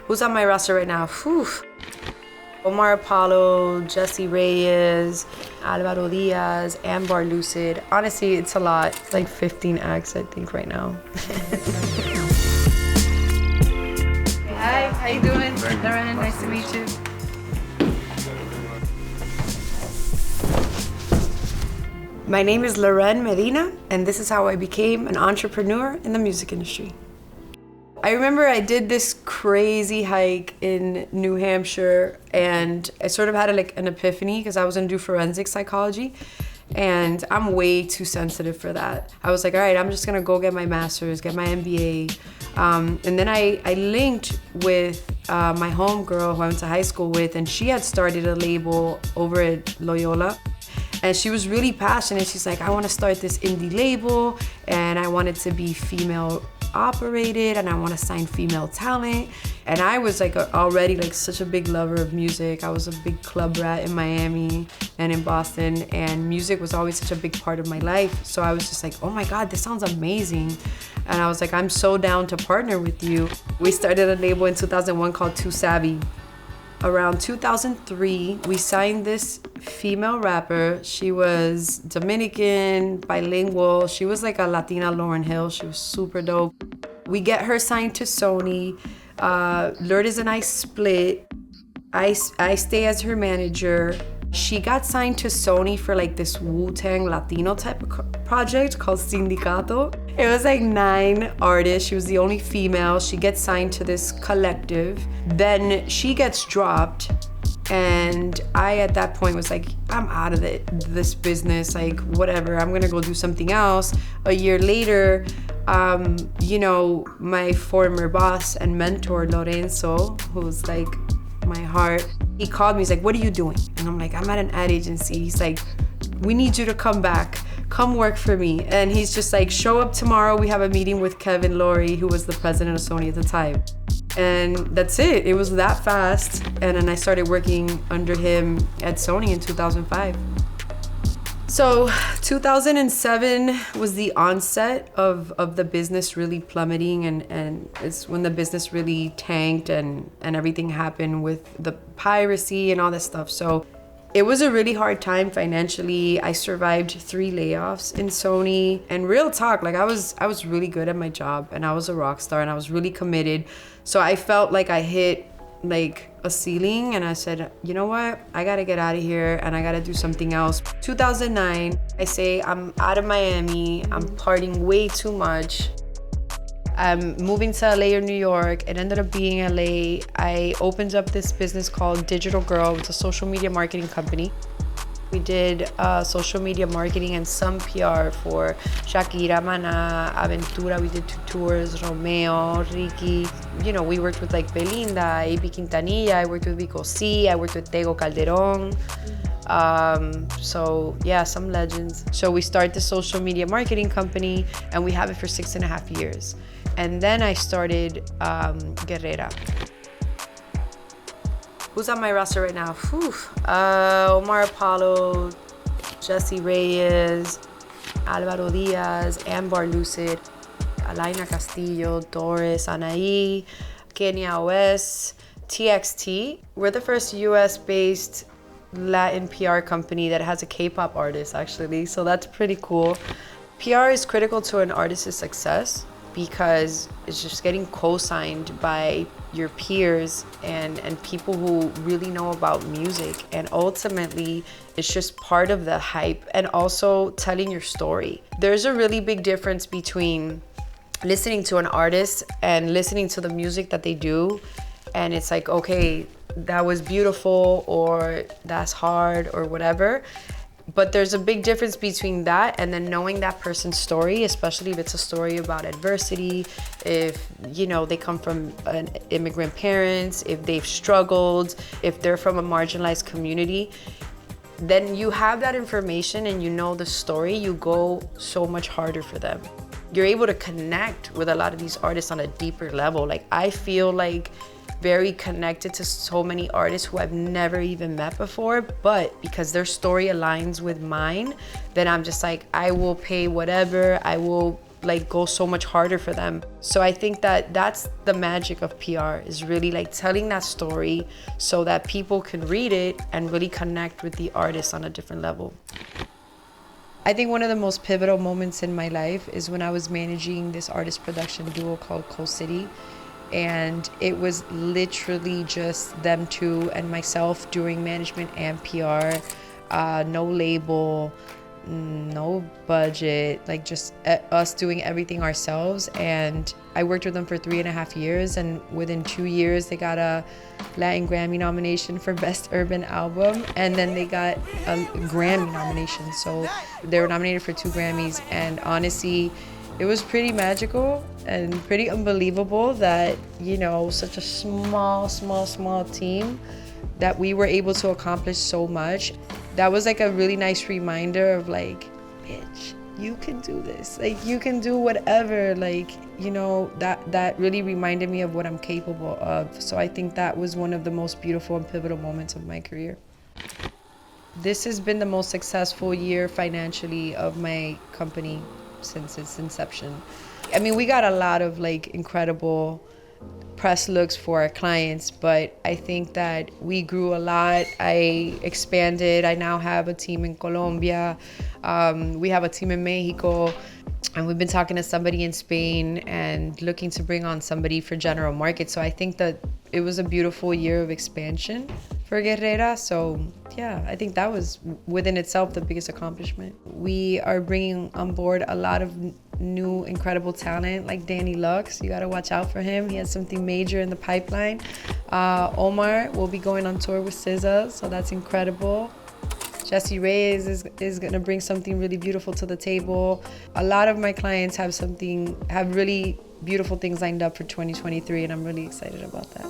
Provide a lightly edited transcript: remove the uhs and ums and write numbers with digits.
Who's on my roster right now? Whew. Omar Apollo, Jesse Reyes, Alvaro Diaz, Ambar Lucid. Honestly, it's a lot. It's like 15 acts, I think, right now. Hi, how you doing? Loren, nice to meet you. My name is Loren Medina, and this is how I became an entrepreneur in the music industry. I remember I did this crazy hike in New Hampshire, and I sort of had an epiphany because I was gonna do forensic psychology, and I'm way too sensitive for that. I was like, all right, I'm just gonna go get my master's, get my MBA. And then I linked with my homegirl who I went to high school with, and she had started a label over at Loyola. And she was really passionate. She's like, I want to start this indie label, and I want it to be female operated, and I want to sign female talent. And I was like already like such a big lover of music. I was a big club rat in Miami and in Boston, and music was always such a big part of my life. So I was just like, oh my God, this sounds amazing. And I was like, I'm so down to partner with you. We started a label in 2001 called Too Savvy. Around 2003, we signed this female rapper. She was Dominican, bilingual. She was like a Latina Lauryn Hill. She was super dope. We get her signed to Sony. Lourdes and I split. I stay as her manager. She got signed to Sony for like this Wu-Tang Latino type of project called Sindicato. It was like 9 artists. She was the only female. She gets signed to this collective. Then she gets dropped. And I, at that point, was like, I'm out of this business. Like, whatever, I'm gonna go do something else. A year later, my former boss and mentor, Lorenzo, who's like my heart, he called me. He's like, what are you doing? And I'm like, I'm at an ad agency. He's like, we need you to come back. Come work for me. And he's just like, show up tomorrow. We have a meeting with Kevin Laurie, who was the president of Sony at the time. And that's it. It was that fast. And then I started working under him at Sony in 2005. So 2007 was the onset of the business really plummeting, and it's when the business really tanked and everything happened with the piracy and all this stuff. So it was a really hard time financially. I survived 3 layoffs in Sony, and real talk, like I was really good at my job, and I was a rock star, and I was really committed. So I felt like I hit like a ceiling, and I said, you know what? I gotta get out of here, and I gotta do something else. 2009, I say I'm out of Miami. I'm partying way too much. I'm moving to LA or New York. It ended up being LA. I opened up this business called Digital Girl. It's a social media marketing company. We did social media marketing and some PR for Shakira, Maná, Aventura. We did 2 tours, Romeo, Ricky. We worked with like Belinda, AP Quintanilla. I worked with Vico C. I worked with Tego Calderon. So yeah, some legends. So we started the social media marketing company, and we have it for 6.5 years. And then I started Guerrera. Who's on my roster right now? Whew. Omar Apollo, Jesse Reyes, Alvaro Diaz, Ambar Lucid, Alaina Castillo, Doris, Anaí, Kenya OS, TXT. We're the first US-based Latin PR company that has a K-pop artist, actually. So that's pretty cool. PR is critical to an artist's success because it's just getting co-signed by your peers and people who really know about music. And ultimately, it's just part of the hype and also telling your story. There's a really big difference between listening to an artist and listening to the music that they do. And it's like, okay, that was beautiful, or that's hard, or whatever. But there's a big difference between that and then knowing that person's story, especially if it's a story about adversity, if, they come from immigrant parents, if they've struggled, if they're from a marginalized community. Then you have that information and you know the story, you go so much harder for them. You're able to connect with a lot of these artists on a deeper level. Like, I feel like very connected to so many artists who I've never even met before, but because their story aligns with mine, then I'm just like, I will pay whatever, I will like go so much harder for them. So I think that that's the magic of PR, is really like telling that story so that people can read it and really connect with the artist on a different level. I think one of the most pivotal moments in my life is when I was managing this artist production duo called Coal City. And it was literally just them two and myself doing management and PR, no label, no budget, like just us doing everything ourselves. And I worked with them for 3.5 years, and within 2 years they got a Latin Grammy nomination for Best Urban Album, and then they got a Grammy nomination. So they were nominated for 2 Grammys, and honestly, it was pretty magical and pretty unbelievable that, you know, such a small team, that we were able to accomplish so much. That was like a really nice reminder of like, bitch, you can do this. Like, you can do whatever. Like, you know, that really reminded me of what I'm capable of. So I think that was one of the most beautiful and pivotal moments of my career. This has been the most successful year financially of my company since its inception. I mean, we got a lot of like incredible press looks for our clients, but I think that we grew a lot. I expanded. I now have a team in Colombia. We have a team in Mexico, and we've been talking to somebody in Spain and looking to bring on somebody for general market. So I think that it was a beautiful year of expansion for Guerrera. So yeah, I think that was within itself the biggest accomplishment. We are bringing on board a lot of new incredible talent, like Danny Lux. You gotta watch out for him. He has something major in the pipeline. Omar will be going on tour with SZA, so that's incredible. Jesse Reyes is gonna bring something really beautiful to the table. A lot of my clients have really beautiful things lined up for 2023, and I'm really excited about that.